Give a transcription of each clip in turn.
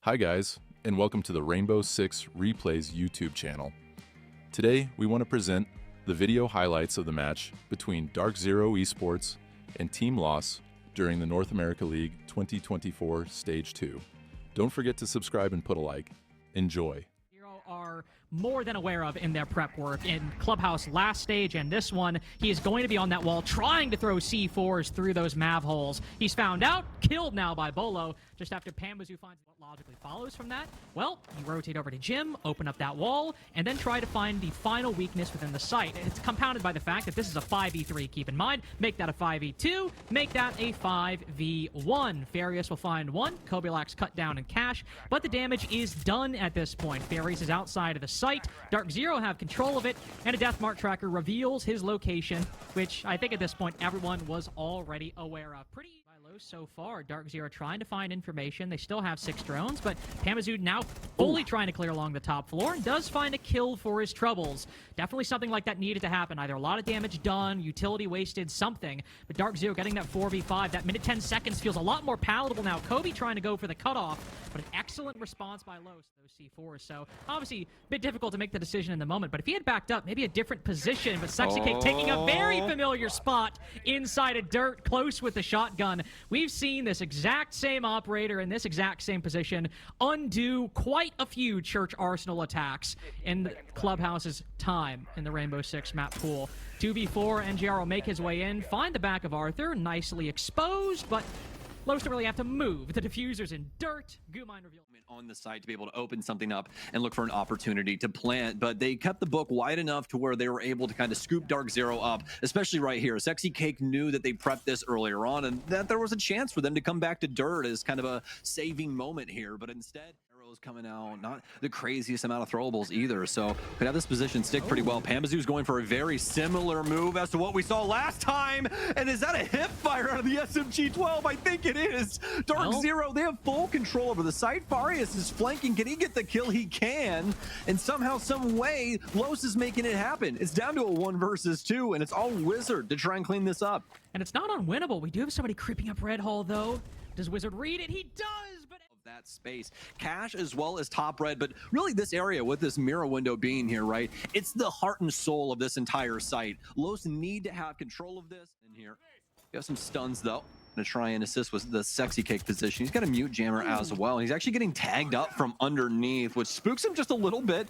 Hi guys, and welcome to the Rainbow Six Replays YouTube channel. Today, we want to present the video highlights of the match between DarkZero Esports and Team Loss during the North America League 2024 Stage 2. Don't forget to subscribe and put a like. Enjoy. Are more than aware of in their prep work. In Clubhouse last stage and this one, he is going to be on that wall trying to throw C4s through those Mav holes. He's found out, killed now by Bolo, just after Pambazu finds what logically follows from that. Well, you rotate over to Jim, open up that wall, and then try to find the final weakness within the site. It's compounded by the fact that this is a 5v3, keep in mind. Make that a 5v2, make that a 5v1. Farius will find one, Kobilax cut down in cash, but the damage is done at this point. Farius is outside of the site, DarkZero have control of it, and a death mark tracker reveals his location, which I think at this point everyone was already aware of. Pretty low so far. DarkZero trying to find information. They still have 6 drones, but Pambazu now fully trying to clear along the top floor and does find a kill for his troubles. Definitely something like that needed to happen. Either a lot of damage done, utility wasted, something. But DarkZero getting that 4v5, that minute 10 seconds feels a lot more palatable now. Kobe trying to go for the cutoff, but an excellent response by Los, those C4s. So obviously a bit difficult to make the decision in the moment, but if he had backed up, maybe a different position, but Sexy Cake taking a very familiar spot inside of dirt, close with the shotgun. We've seen this exact same operator in this exact same position undo quite a few Church Arsenal attacks in Clubhouse's time in the Rainbow Six map pool. 2v4, NGR will make his way in, find the back of Arthur, nicely exposed, but Los don't really have to move. The diffuser's in dirt. Goomine revealed on the side to be able to open something up and look for an opportunity to plant, but they kept the book wide enough to where they were able to kind of scoop DarkZero up, especially right here. Sexy Cake knew that they prepped this earlier on and that there was a chance for them to come back to dirt as kind of a saving moment here, but instead arrows coming out, not the craziest amount of throwables either, so could have this position stick pretty well. Pambazu's going for a very similar move as to what we saw last time, and is that a hip fire out of the SMG-12? I think it is. DarkZero, they have full control over the site. Farius is flanking. Can he get the kill? He can, and somehow, some way, Los is making it happen. It's down to a 1 versus 2, and it's all Wizard to try and clean this up. And it's not unwinnable. We do have somebody creeping up Red Hall, though. Does Wizard read it? He does, but that space, cash as well as top red, but really this area with this mirror window being here, right, it's the heart and soul of this entire site. Los need to have control of this in here. We have some stuns though, gonna try and assist with the Sexy Cake position. He's got a mute jammer as well. He's actually getting tagged up from underneath, which spooks him just a little bit.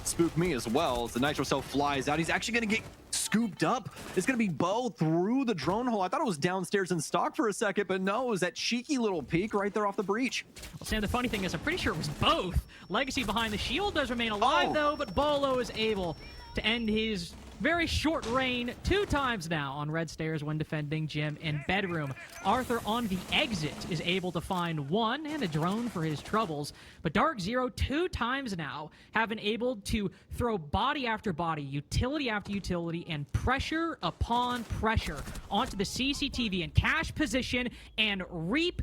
Spook me as well as the Nitro Cell flies out. He's actually gonna get scooped up. It's gonna be Bo through the drone hole. I thought it was downstairs in stock for a second, but no, it was that cheeky little peek right there off the breach. Well, Sam, the funny thing is I'm pretty sure it was both. Legacy behind the shield does remain alive though, but Bolo is able to end his very short reign 2 times now on red stairs when defending Jim in bedroom. Arthur on the exit is able to find 1 and a drone for his troubles, but DarkZero 2 times now have been able to throw body after body, utility after utility, and pressure upon pressure onto the CCTV in cash position and reap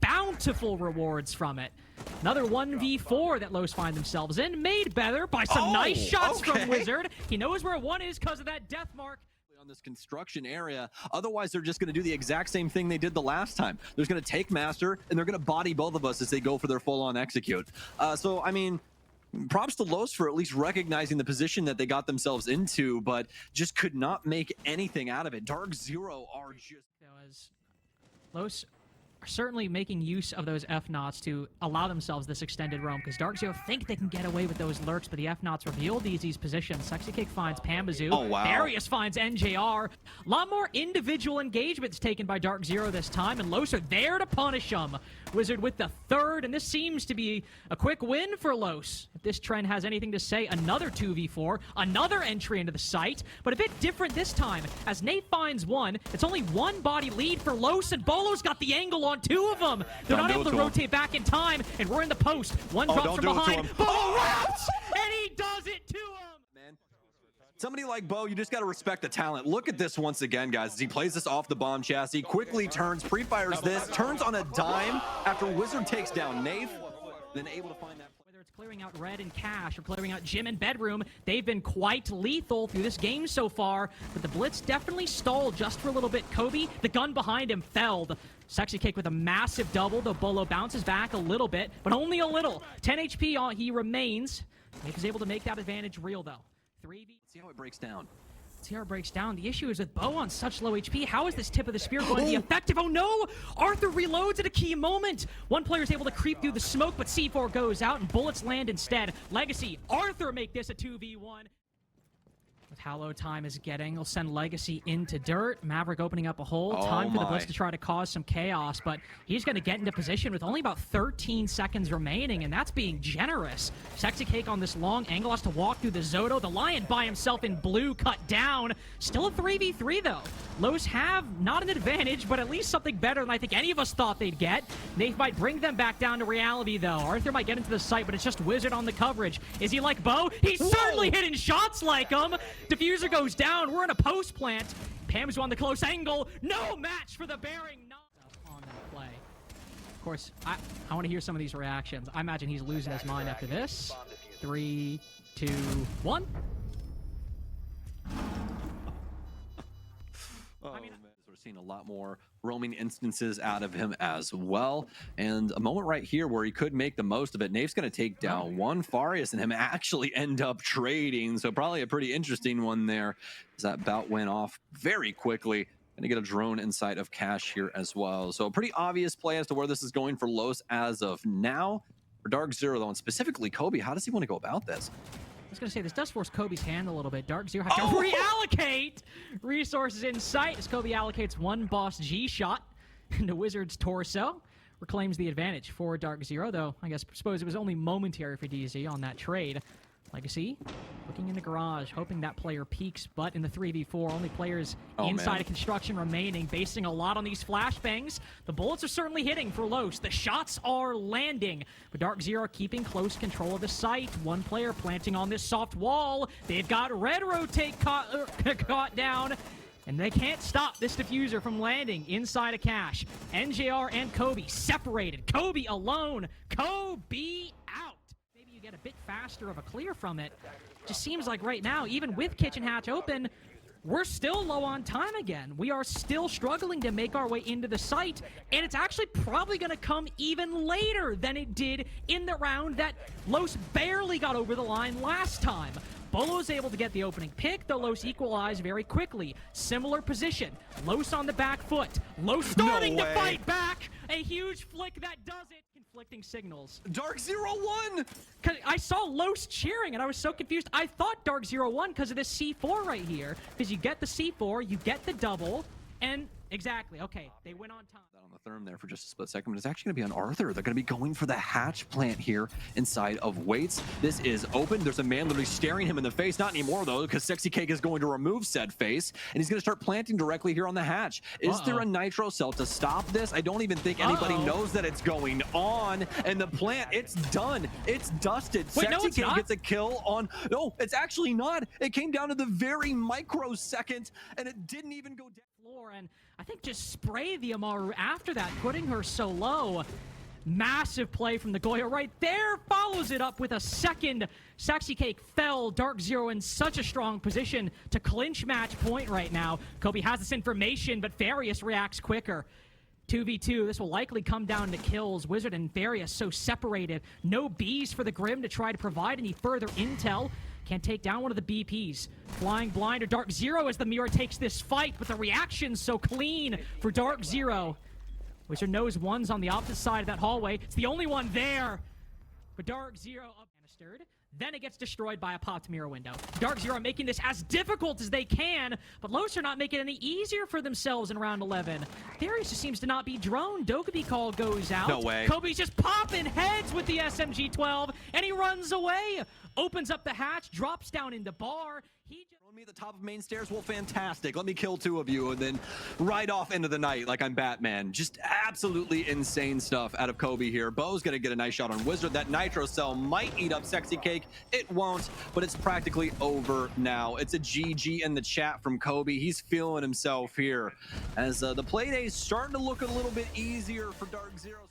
bountiful rewards from it. Another 1v4 that Los find themselves in, made better by some nice shots from Wizard. He knows where 1 is because of that death mark on this construction area. Otherwise, they're just going to do the exact same thing they did the last time. They're going to take Master, and they're going to body both of us as they go for their full-on execute. So, I mean, props to Los for at least recognizing the position that they got themselves into, but just could not make anything out of it. DarkZero are just... As Los are certainly making use of those F-Knots to allow themselves this extended roam, because DarkZero think they can get away with those lurks, but the F-Knots reveal these positions. Sexy Cake finds Pambazu. Oh, wow. Darius finds NJR. A lot more individual engagements taken by DarkZero this time, and Los are there to punish them. Wizard with the 3rd, and this seems to be a quick win for Los. If this trend has anything to say, another 2v4, another entry into the site, but a bit different this time. As Nate finds 1, it's only 1 body lead for Los, and Bolo's got the angle on 2 of them. They're not able to rotate back in time, and we're in the post. 1 drops from behind. Bolo wraps, and he does it to him. Man, somebody like Bo, you just got to respect the talent. Look at this once again, guys. As he plays this off the bomb chassis, quickly turns, pre-fires this, turns on a dime after Wizard takes down Nave, then able to find that. Whether it's clearing out Red and Cash or clearing out Jim and Bedroom, they've been quite lethal through this game so far, but the Blitz definitely stalled just for a little bit. Kobe, the gun behind him, felled. Sexy Cake with a massive double, though Bolo bounces back a little bit, but only a little. 10 HP he remains. Nate is able to make that advantage real, though. 3v. See how it breaks down. See how it breaks down. The issue is with Bo on such low HP, how is this tip of the spear going to be effective? Oh no! Arthur reloads at a key moment. One player is able to creep through the smoke, but C4 goes out and bullets land instead. Legacy, Arthur make this a 2v1. With how low time is getting, he'll send Legacy into dirt. Maverick opening up a hole. Time for the Blitz to try to cause some chaos, but he's going to get into position with only about 13 seconds remaining, and that's being generous. Sexy Cake on this long angle has to walk through the Zoto. The Lion by himself in blue cut down. Still a 3v3 though. Los have not an advantage, but at least something better than I think any of us thought they'd get. They might bring them back down to reality though. Arthur might get into the site, but it's just Wizard on the coverage. Is he like Bo? He's certainly hitting shots like him. Diffuser goes down. We're in a post plant. Pam's on the close angle. No match for the bearing. Not on that play. Of course, I want to hear some of these reactions. I imagine he's losing his mind after this. 3, 2, 1. I mean, we're seeing a lot more roaming instances out of him as well. And a moment right here where he could make the most of it. Nave's going to take down one. Farius and him actually end up trading. So probably a pretty interesting one there as that bout went off very quickly. Going to get a drone inside of Cash here as well. So a pretty obvious play as to where this is going for Los as of now. For DarkZero though, and specifically Kobe, how does he want to go about this? I was going to say, this does force Kobe's hand a little bit. DarkZero has to reallocate resources in sight as Kobe allocates one boss G-shot into Wizard's torso. Reclaims the advantage for DarkZero, though I suppose it was only momentary for DZ on that trade. Legacy looking in the garage, hoping that player peaks, but in the 3v4, only players inside of construction remaining, basing a lot on these flashbangs. The bullets are certainly hitting for Los. The shots are landing, but DarkZero keeping close control of the site. One player planting on this soft wall. They've got Red Rotate caught down, and they can't stop this diffuser from landing inside of Cash. NJR and Kobe separated. Kobe alone. Kobe out. Get a bit faster of a clear from it. Just seems like right now, even with Kitchen Hatch open, we're still low on time again. We are still struggling to make our way into the site, and it's actually probably going to come even later than it did in the round that Los barely got over the line last time. Bolo's able to get the opening pick, though Los equalized very quickly. Similar position. Los on the back foot. Los starting to fight back. A huge flick that does it. Conflicting signals. DarkZero won! I saw Los cheering, and I was so confused. I thought DarkZero won because of this C4 right here. Because you get the C4, you get the double, and exactly. Okay, they went on time. On the therm there for just a split second, but it's actually going to be on Arthur. They're going to be going for the hatch plant here inside of Waits. This is open. There's a man literally staring him in the face. Not anymore, though, because Sexy Cake is going to remove said face, and he's going to start planting directly here on the hatch. Is there a nitro cell to stop this? I don't even think anybody knows that it's going on. And the plant, it's done. It's dusted. Wait, Sexy Cake gets a kill on... No, it's actually not. It came down to the very microsecond, and it didn't even go down. And I think just spray the Amaru after that, putting her so low. Massive play from the Goya right there. Follows it up with a second. Sexy Cake fell. DarkZero in such a strong position to clinch match point right now. Kobe has this information, but Farius reacts quicker. 2v2, this will likely come down to kills. Wizard and Farius so separated. No Bs for the Grim to try to provide any further intel. Can't take down one of the BPs. Flying blind or DarkZero as the mirror takes this fight, but the reaction's so clean for DarkZero. Wizard knows one's on the opposite side of that hallway. It's the only one there. But DarkZero up canistered. Then it gets destroyed by a popped mirror window. DarkZero making this as difficult as they can, but Los are not making it any easier for themselves in round 11. Darius just seems to not be droned. Dokubi call goes out. No way. Kobe's just popping heads with the SMG-12, and he runs away. Opens up the hatch, drops down into bar. He just... Me at the top of main stairs? Well, fantastic. Let me kill 2 of you and then ride off into the night like I'm Batman. Just absolutely insane stuff out of Kobe here. Bo's gonna get a nice shot on Wizard. That nitro cell might eat up Sexy Cake. It won't, but it's practically over now. It's a GG in the chat from Kobe. He's feeling himself here as the play day's starting to look a little bit easier for DarkZero.